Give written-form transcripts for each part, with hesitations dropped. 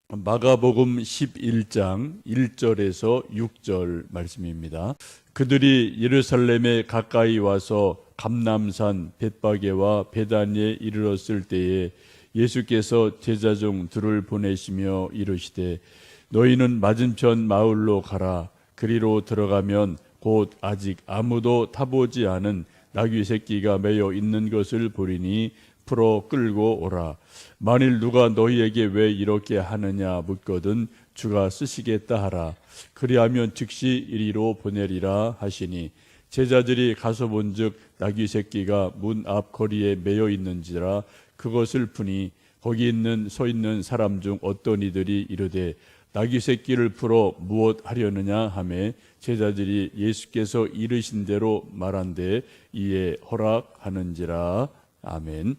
마가복음 11장 1절에서 6절 말씀입니다. 그들이 예루살렘에 가까이 와서 감람산 벳바게와 베다니에 이르렀을 때에 예수께서 제자 중 둘을 보내시며 이르시되 너희는 맞은편 마을로 가라. 그리로 들어가면 곧 아직 아무도 타보지 않은 나귀 새끼가 매여 있는 것을 보리니 풀어 끌고 오라. 만일 누가 너희에게 왜 이렇게 하느냐 묻거든 주가 쓰시겠다 하라. 그리하면 즉시 이리로 보내리라 하시니 제자들이 가서 본즉 나귀 새끼가 문 앞 거리에 매여 있는지라. 그것을 보니 거기 서 있는 사람 중 어떤 이들이 이르되 나귀 새끼를 풀어 무엇 하려느냐 하매 제자들이 예수께서 이르신 대로 말한데 이에 허락하는지라. 아멘.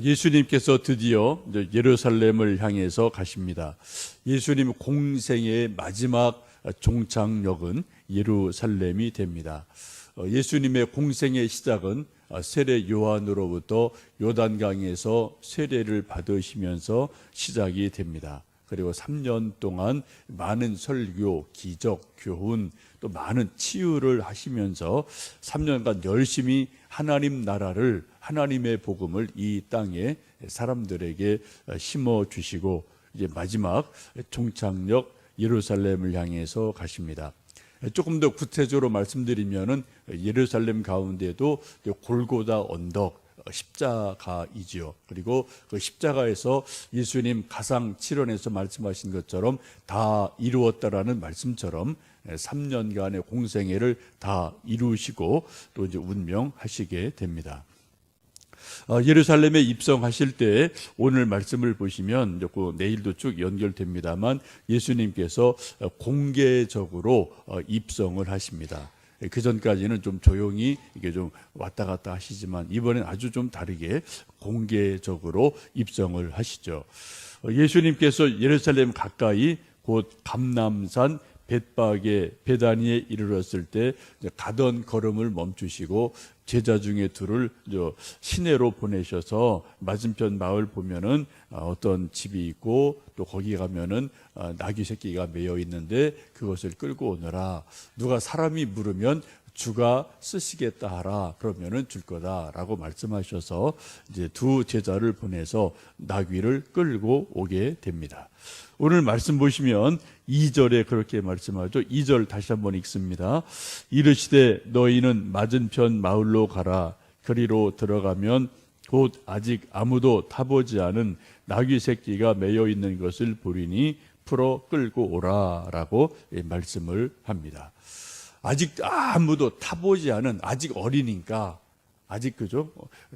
예수님께서 드디어 예루살렘을 향해서 가십니다. 예수님 공생의 마지막 종착역은 예루살렘이 됩니다. 예수님의 공생의 시작은 세례 요한으로부터 요단강에서 세례를 받으시면서 시작이 됩니다. 그리고 3년 동안 많은 설교, 기적, 교훈, 또 많은 치유를 하시면서 3년간 열심히 하나님 나라를, 하나님의 복음을 이 땅에 사람들에게 심어주시고 이제 마지막 종착역 예루살렘을 향해서 가십니다. 조금 더 구체적으로 말씀드리면은 예루살렘 가운데도 골고다 언덕, 십자가이지요. 그리고 그 십자가에서 예수님 가상 7원에서 말씀하신 것처럼 다 이루었다라는 말씀처럼 3년간의 공생애를 다 이루시고 또 이제 운명하시게 됩니다. 예루살렘에 입성하실 때 오늘 말씀을 보시면 내일도 쭉 연결됩니다만 예수님께서 공개적으로 입성을 하십니다. 그 전까지는 좀 조용히 이게 좀 왔다 갔다 하시지만 이번엔 아주 좀 다르게 공개적으로 입성을 하시죠. 예수님께서 예루살렘 가까이 곧 감람산 벳바게 베다니에 이르렀을 때 가던 걸음을 멈추시고 제자 중에 둘을 시내로 보내셔서 맞은편 마을 보면은 어떤 집이 있고 또 거기 가면은 나귀 새끼가 매여 있는데 그것을 끌고 오너라. 누가 사람이 물으면 주가 쓰시겠다 하라. 그러면은 줄 거다라고 말씀하셔서 이제 두 제자를 보내서 나귀를 끌고 오게 됩니다. 오늘 말씀 보시면 2절에 그렇게 말씀하죠. 2절 다시 한번 읽습니다. 이르시되 너희는 맞은편 마을로 가라. 그리로 들어가면 곧 아직 아무도 타보지 않은 나귀 새끼가 매여 있는 것을 보리니 풀어 끌고 오라라고 말씀을 합니다. 아직 아무도 타보지 않은, 아직 어리니까, 아직 그죠?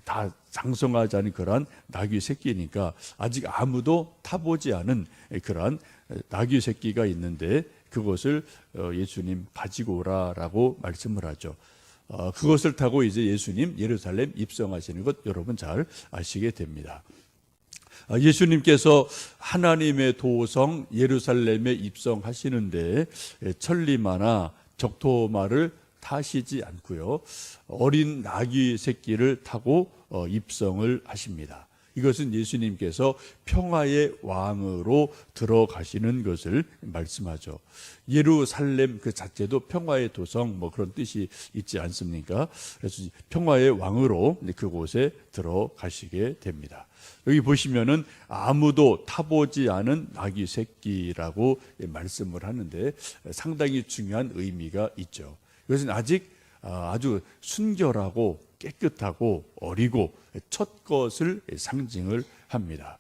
다 장성하지 않은 그러한 나귀 새끼니까 아직 아무도 타보지 않은 그러한 나귀 새끼가 있는데 그것을 예수님 가지고 오라라고 말씀을 하죠. 그것을 타고 이제 예수님 예루살렘 입성하시는 것 여러분 잘 아시게 됩니다. 예수님께서 하나님의 도성 예루살렘에 입성하시는데 천리마나 적토마를 타시지 않고요, 어린 나귀 새끼를 타고 입성을 하십니다. 이것은 예수님께서 평화의 왕으로 들어가시는 것을 말씀하죠. 예루살렘 그 자체도 평화의 도성 그런 뜻이 있지 않습니까? 그래서 평화의 왕으로 그곳에 들어가시게 됩니다. 여기 보시면은 아무도 타보지 않은 나귀 새끼라고 말씀을 하는데 상당히 중요한 의미가 있죠. 이것은 아직 아주 순결하고 깨끗하고 어리고 첫 것을 상징을 합니다.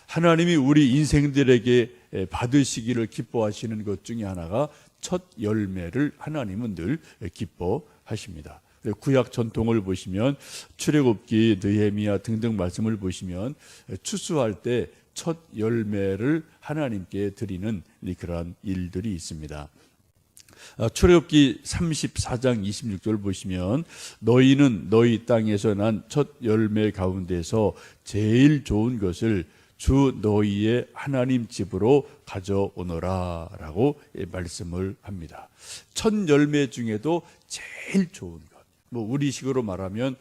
하나님이 우리 인생들에게 받으시기를 기뻐하시는 것 중에 하나가 첫 열매를 하나님은 늘 기뻐하십니다. 구약 전통을 보시면 출애굽기, 느헤미야 등등 말씀을 보시면 추수할 때 첫 열매를 하나님께 드리는 그러한 일들이 있습니다. 출애굽기 34장 26절 보시면 너희는 너희 땅에서 난 첫 열매 가운데서 제일 좋은 것을 주 너희의 하나님 집으로 가져오너라 라고 말씀을 합니다. 첫 열매 중에도 제일 좋은 것, 우리식으로 말하면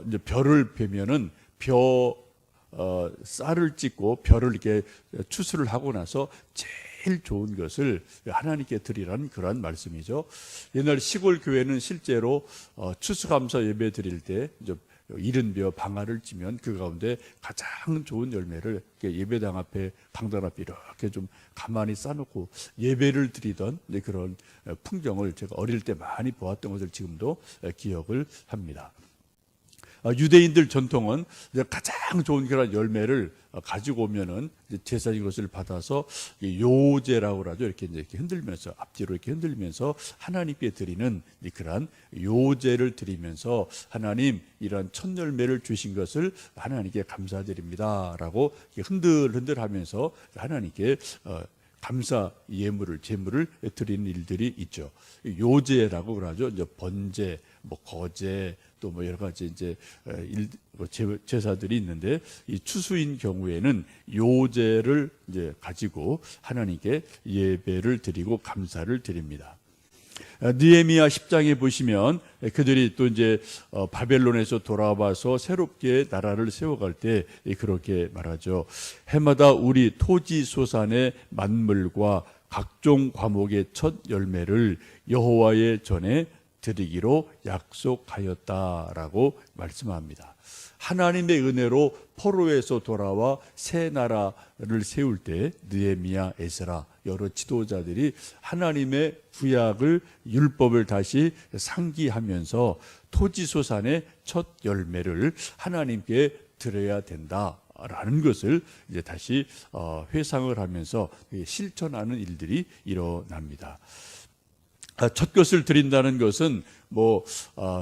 이제 벼를 베면은 쌀을 찢고 벼를 이렇게 추수를 하고 나서 제일 좋은 것을 하나님께 드리라는 그러한 말씀이죠. 옛날 시골 교회는 실제로 추수감사 예배 드릴 때 이제 이른 벼 방아를 찌면 그 가운데 가장 좋은 열매를 예배당 앞에 강단 앞에 이렇게 좀 가만히 싸놓고 예배를 드리던 그런 풍경을 제가 어릴 때 많이 보았던 것을 지금도 기억을 합니다. 유대인들 전통은 가장 좋은 그런 열매를 가지고 오면은 제사진 것을 받아서 요제라고 하죠. 이렇게 흔들면서 앞뒤로 이렇게 흔들면서 하나님께 드리는 그러한 요제를 드리면서 하나님 이러한 첫 열매를 주신 것을 하나님께 감사드립니다라고 흔들흔들하면서 하나님께 감사 예물을 제물을 드리는 일들이 있죠. 요제라고 그러죠. 이제 번제, 뭐 거제, 또 뭐 여러 가지 이제 제사들이 있는데 이 추수인 경우에는 요제를 이제 가지고 하나님께 예배를 드리고 감사를 드립니다. 느헤미야 10장에 보시면 그들이 또 이제 바벨론에서 돌아와서 새롭게 나라를 세워갈 때 그렇게 말하죠. 해마다 우리 토지 소산의 만물과 각종 과목의 첫 열매를 여호와의 전에 드리기로 약속하였다라고 말씀합니다. 하나님의 은혜로 포로에서 돌아와 새 나라를 세울 때 느헤미야, 에스라 여러 지도자들이 하나님의 구약을 율법을 다시 상기하면서 토지소산의 첫 열매를 하나님께 드려야 된다라는 것을 이제 다시 회상을 하면서 실천하는 일들이 일어납니다. 첫 것을 드린다는 것은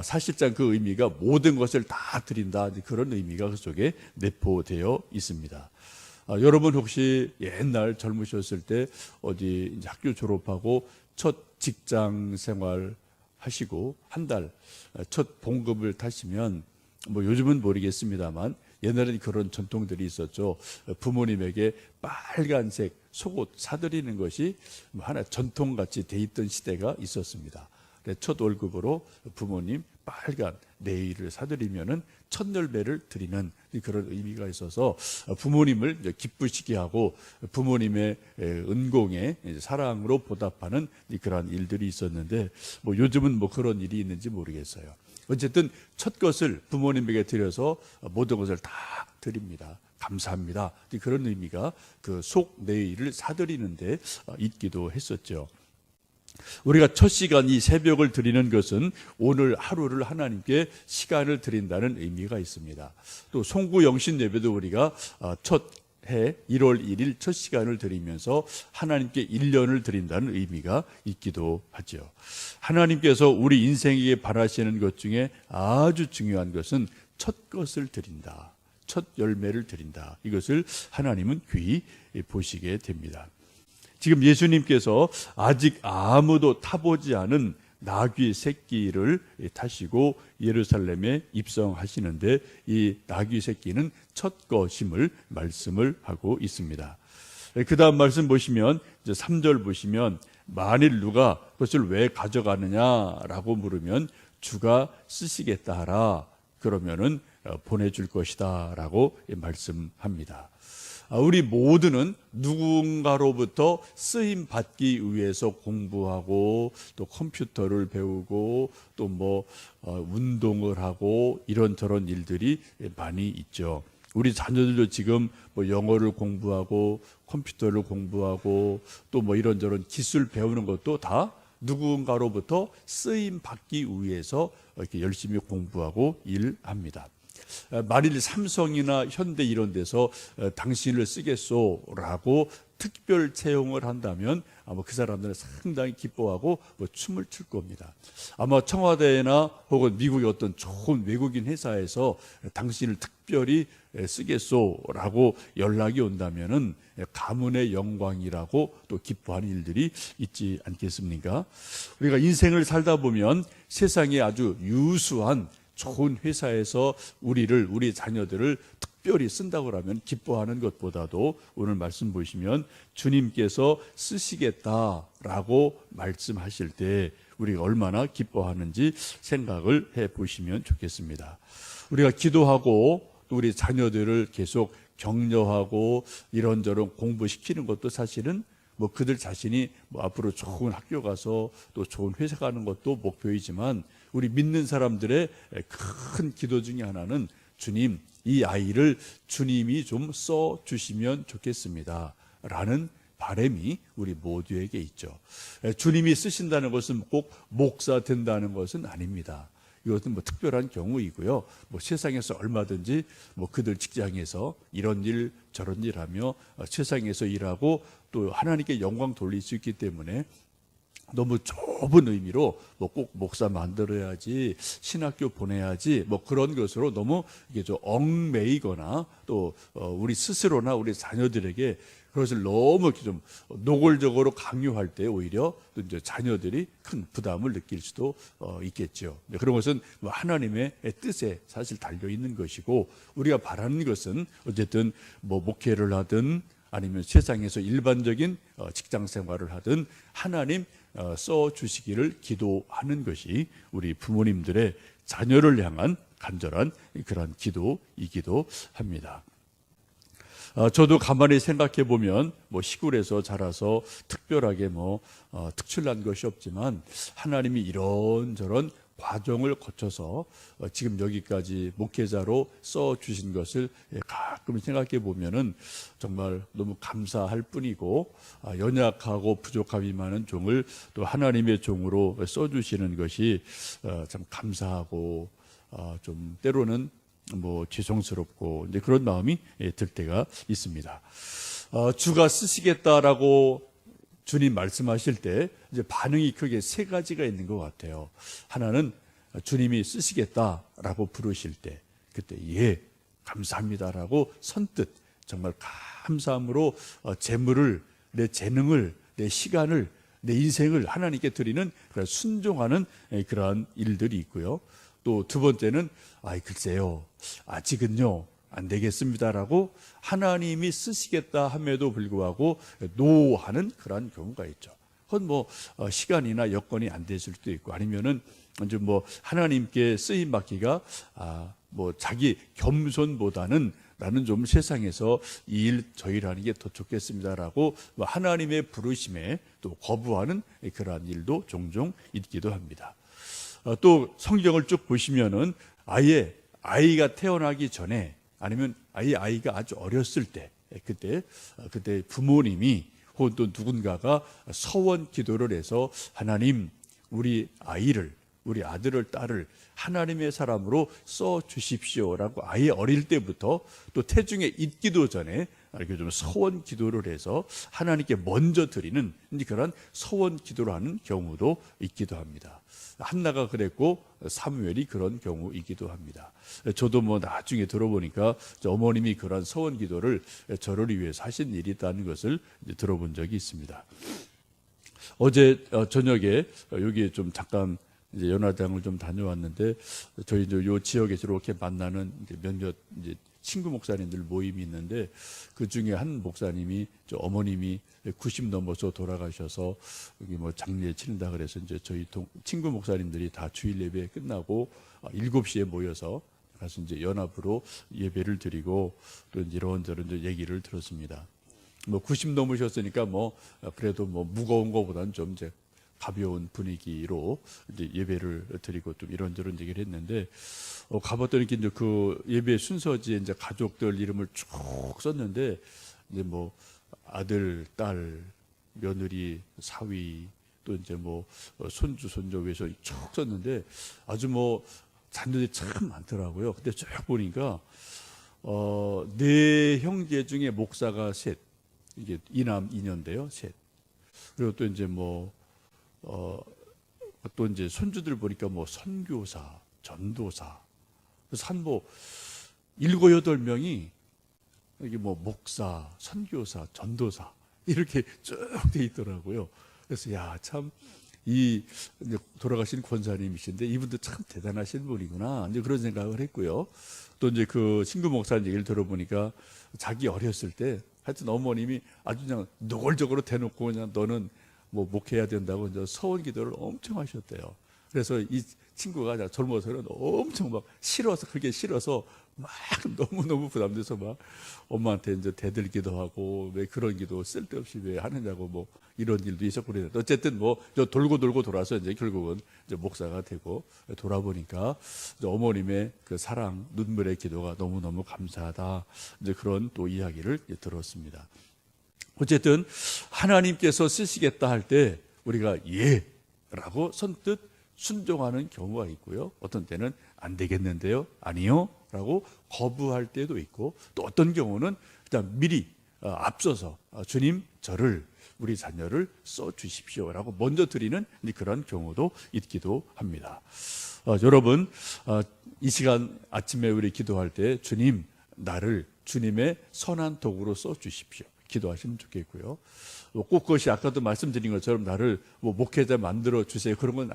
사실상 그 의미가 모든 것을 다 드린다 그런 의미가 그 속에 내포되어 있습니다. 여러분 혹시 옛날 젊으셨을 때 어디 이제 학교 졸업하고 첫 직장 생활 하시고 한 달 첫 봉급을 타시면 요즘은 모르겠습니다만 옛날에는 그런 전통들이 있었죠. 부모님에게 빨간색 속옷 사드리는 것이 하나 전통같이 돼 있던 시대가 있었습니다. 첫 월급으로 부모님 빨간 네일을 사드리면은 첫 열매를 드리는 그런 의미가 있어서 부모님을 기쁘시게 하고 부모님의 은공에 사랑으로 보답하는 그러한 일들이 있었는데 요즘은 그런 일이 있는지 모르겠어요. 어쨌든 첫 것을 부모님에게 드려서 모든 것을 다 드립니다. 감사합니다. 그런 의미가 그 속 네일을 사드리는데 있기도 했었죠. 우리가 첫 시간 이 새벽을 드리는 것은 오늘 하루를 하나님께 시간을 드린다는 의미가 있습니다. 또 송구 영신 예배도 우리가 첫 해 1월 1일 첫 시간을 드리면서 하나님께 1년을 드린다는 의미가 있기도 하죠. 하나님께서 우리 인생에게 바라시는 것 중에 아주 중요한 것은 첫 것을 드린다. 첫 열매를 드린다. 이것을 하나님은 귀히 보시게 됩니다. 지금 예수님께서 아직 아무도 타보지 않은 나귀 새끼를 타시고 예루살렘에 입성하시는데 이 나귀 새끼는 첫 것임을 말씀을 하고 있습니다. 그 다음 말씀 보시면 이제 3절 보시면 만일 누가 그것을 왜 가져가느냐라고 물으면 주가 쓰시겠다 하라 그러면은 보내줄 것이다 라고 말씀합니다. 우리 모두는 누군가로부터 쓰임 받기 위해서 공부하고 또 컴퓨터를 배우고 또 운동을 하고 이런저런 일들이 많이 있죠. 우리 자녀들도 지금 영어를 공부하고 컴퓨터를 공부하고 또 이런저런 기술 배우는 것도 다 누군가로부터 쓰임 받기 위해서 이렇게 열심히 공부하고 일합니다. 만일 삼성이나 현대 이런 데서 당신을 쓰겠소라고 특별 채용을 한다면 아마 그 사람들은 상당히 기뻐하고 춤을 출 겁니다. 아마 청와대나 혹은 미국의 어떤 좋은 외국인 회사에서 당신을 특별히 쓰겠소라고 연락이 온다면은 가문의 영광이라고 또 기뻐하는 일들이 있지 않겠습니까? 우리가 인생을 살다 보면 세상에 아주 유수한 좋은 회사에서 우리 자녀들을 특별히 쓴다고 하면 기뻐하는 것보다도 오늘 말씀 보시면 주님께서 쓰시겠다라고 말씀하실 때 우리가 얼마나 기뻐하는지 생각을 해 보시면 좋겠습니다. 우리가 기도하고 또 우리 자녀들을 계속 격려하고 이런저런 공부시키는 것도 사실은 뭐 그들 자신이 뭐 앞으로 좋은 학교 가서 또 좋은 회사 가는 것도 목표이지만, 우리 믿는 사람들의 큰 기도 중에 하나는 주님, 이 아이를 주님이 좀 써주시면 좋겠습니다 라는 바람이 우리 모두에게 있죠. 주님이 쓰신다는 것은 꼭 목사 된다는 것은 아닙니다. 이것은 뭐 특별한 경우이고요. 뭐 세상에서 얼마든지 뭐 그들 직장에서 이런 일 저런 일 하며 세상에서 일하고 또 하나님께 영광 돌릴 수 있기 때문에, 너무 좁은 의미로 뭐 꼭 목사 만들어야지, 신학교 보내야지, 뭐 그런 것으로 너무 이게 좀 얽매이거나 또 우리 스스로나 우리 자녀들에게 그것을 너무 이렇게 좀 노골적으로 강요할 때 오히려 또 이제 자녀들이 큰 부담을 느낄 수도 있겠죠. 그런 것은 하나님의 뜻에 사실 달려 있는 것이고, 우리가 바라는 것은 어쨌든 뭐 목회를 하든 아니면 세상에서 일반적인 직장 생활을 하든 하나님 써 주시기를 기도하는 것이 우리 부모님들의 자녀를 향한 간절한 그런 기도이기도 합니다. 저도 가만히 생각해 보면 뭐 시골에서 자라서 특별하게 뭐 특출난 것이 없지만, 하나님이 이런저런 과정을 거쳐서 지금 여기까지 목회자로 써 주신 것을 가끔 생각해 보면은 정말 너무 감사할 뿐이고, 연약하고 부족함이 많은 종을 또 하나님의 종으로 써 주시는 것이 참 감사하고 좀 때로는 뭐 죄송스럽고 이제 그런 마음이 들 때가 있습니다. 주가 쓰시겠다라고 주님 말씀하실 때 이제 반응이 크게 세 가지가 있는 것 같아요. 하나는 주님이 쓰시겠다라고 부르실 때, 그때 예, 감사합니다라고 선뜻 정말 감사함으로 재물을, 내 재능을, 내 시간을, 내 인생을 하나님께 드리는 그런 순종하는 그러한 일들이 있고요. 또 두 번째는 글쎄요, 아직은요 안 되겠습니다라고 하나님이 쓰시겠다 함에도 불구하고 노하는 그런 경우가 있죠. 그건 뭐 시간이나 여건이 안 됐을 수도 있고, 아니면은 이제 뭐 하나님께 쓰임 받기가 뭐 자기 겸손보다는 나는 좀 세상에서 이 일 저 일 하는 게 더 좋겠습니다라고 뭐 하나님의 부르심에 또 거부하는 그러한 일도 종종 있기도 합니다. 또 성경을 쭉 보시면은 아예 아이가 태어나기 전에, 아니면 아이가 아주 어렸을 때, 그때 부모님이 혹은 또 누군가가 서원 기도를 해서 하나님, 우리 아이를, 우리 아들을 딸을 하나님의 사람으로 써 주십시오라고 아예 어릴 때부터 또 태중에 있기도 전에 이렇게 좀 서원 기도를 해서 하나님께 먼저 드리는 그런 서원 기도를 하는 경우도 있기도 합니다. 한나가 그랬고 사무엘이 그런 경우이기도 합니다. 저도 뭐 나중에 들어보니까 어머님이 그런 서원 기도를 저를 위해서 하신 일이 있다는 것을 들어본 적이 있습니다. 어제 저녁에 여기 좀 잠깐 이제 연화장을 좀 다녀왔는데, 저희 이제 요 지역에서 이렇게 만나는 몇몇 이제 친구 목사님들 모임이 있는데, 그 중에 한 목사님이 어머님이 90 넘어서 돌아가셔서 여기 뭐 장례 치른다 그래서 이제 저희 친구 목사님들이 다 주일 예배 끝나고 7시에 모여서 가서 이제 연합으로 예배를 드리고 또 이제 이런저런 이제 얘기를 들었습니다. 뭐 90 넘으셨으니까 뭐 그래도 뭐 무거운 거보다는 좀 이제 가벼운 분위기로 이제 예배를 드리고 또 이런저런 얘기를 했는데, 가봤더니 이제 그 예배 순서지에 이제 가족들 이름을 쭉 썼는데, 이제 뭐 아들, 딸, 며느리, 사위, 또 이제 뭐 손주, 손녀 위해서 쭉 썼는데 아주 뭐 자녀들이 참 많더라고요. 근데 쭉 보니까 네 형제 중에 목사가 셋, 이게 이남 이녀인데요, 셋. 그리고 또 이제 뭐 또 이제 손주들 보니까 뭐 선교사, 전도사, 그래서 한 뭐 7, 8명이 이게 뭐 목사, 선교사, 전도사 이렇게 쭉 돼 있더라고요. 그래서 야, 참 이 돌아가신 권사님이신데 이분도 참 대단하신 분이구나, 이제 그런 생각을 했고요. 또 이제 그 친구 목사님 얘기를 들어보니까 자기 어렸을 때 하여튼 어머님이 아주 그냥 노골적으로 대놓고 그냥 너는 뭐 목회해야 된다고 이제 서원 기도를 엄청 하셨대요. 그래서 이 친구가 젊어서는 엄청 막 싫어서, 그게 싫어서 막 너무너무 부담돼서 막 엄마한테 이제 대들기도 하고 왜 그런 기도 쓸데없이 왜 하느냐고 뭐 이런 일도 있었고 그랬는데 어쨌든 뭐 저 돌고 돌아서 이제 결국은 이제 목사가 되고 돌아보니까 이제 어머님의 그 사랑, 눈물의 기도가 너무너무 감사하다. 이제 그런 또 이야기를 들었습니다. 어쨌든 하나님께서 쓰시겠다 할 때 우리가 예라고 선뜻 순종하는 경우가 있고요. 어떤 때는 안 되겠는데요, 아니요 라고 거부할 때도 있고, 또 어떤 경우는 그냥 미리 앞서서 주님 저를, 우리 자녀를 써주십시오 라고 먼저 드리는 그런 경우도 있기도 합니다. 여러분, 이 시간 아침에 우리 기도할 때 주님 나를 주님의 선한 도구로 써주십시오 기도하시면 좋겠고요. 꼭 그것이 아까도 말씀드린 것처럼 나를 뭐 목회자 만들어 주세요 그런 건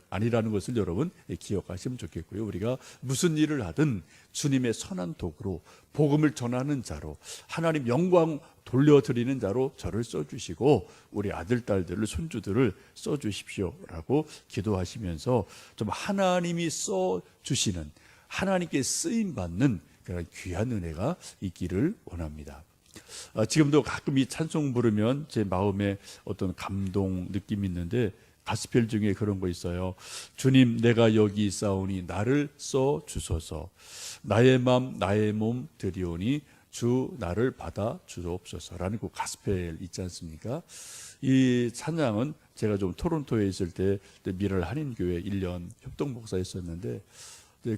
아니라는 것을 여러분 기억하시면 좋겠고요. 우리가 무슨 일을 하든 주님의 선한 도구로, 복음을 전하는 자로, 하나님 영광 돌려드리는 자로 저를 써주시고 우리 아들, 딸들을, 손주들을 써주십시오라고 기도하시면서 좀 하나님이 써주시는, 하나님께 쓰임받는 그런 귀한 은혜가 있기를 원합니다. 지금도 가끔 이 찬송 부르면 제 마음에 어떤 감동 느낌이 있는데, 가스펠 중에 그런 거 있어요. 주님 내가 여기 있사오니 나를 써 주소서. 나의 맘 나의 몸 드리오니 주 나를 받아 주옵소서라는 그 가스펠 있지 않습니까? 이 찬양은 제가 좀 토론토에 있을 때 미랄 한인교회 1년 협동 목사였었는데,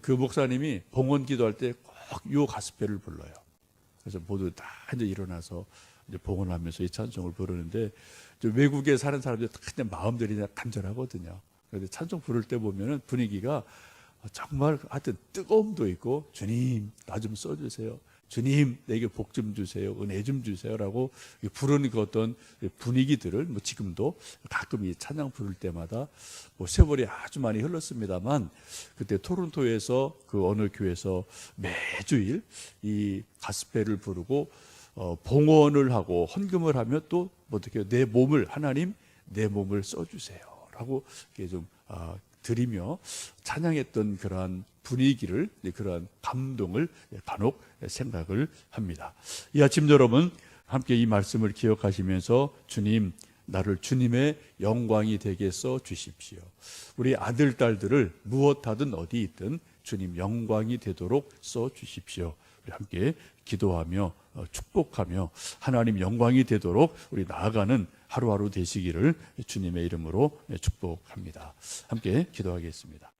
그 목사님이 봉헌 기도할 때 꼭 이 가스펠을 불러요. 그래서 모두 다 이제 일어나서 이제 봉헌하면서 이 찬송을 부르는데, 외국에 사는 사람들 그냥 마음들이 간절하거든요. 그런데 찬송 부를 때 보면은 분위기가 정말 하여튼 뜨거움도 있고, 주님 나 좀 써주세요, 주님 내게 복 좀 주세요, 은혜 좀 주세요라고 부르는 그 어떤 분위기들을 뭐 지금도 가끔 이 찬양 부를 때마다, 뭐 세월이 아주 많이 흘렀습니다만 그때 토론토에서 그 어느 교회에서 매주일 이 가스펠을 부르고 봉헌을 하고 헌금을 하며 또 어떻게 내 몸을, 하나님 내 몸을 써주세요라고 이렇게 좀 드리며 찬양했던 그러한 분위기를, 그러한 감동을 간혹 생각을 합니다. 이 아침 여러분 함께 이 말씀을 기억하시면서 주님 나를 주님의 영광이 되게 써 주십시오. 우리 아들 딸들을 무엇하든 어디 있든 주님 영광이 되도록 써 주십시오. 우리 함께 기도하며 축복하며 하나님 영광이 되도록 우리 나아가는 하루하루 되시기를 주님의 이름으로 축복합니다. 함께 기도하겠습니다.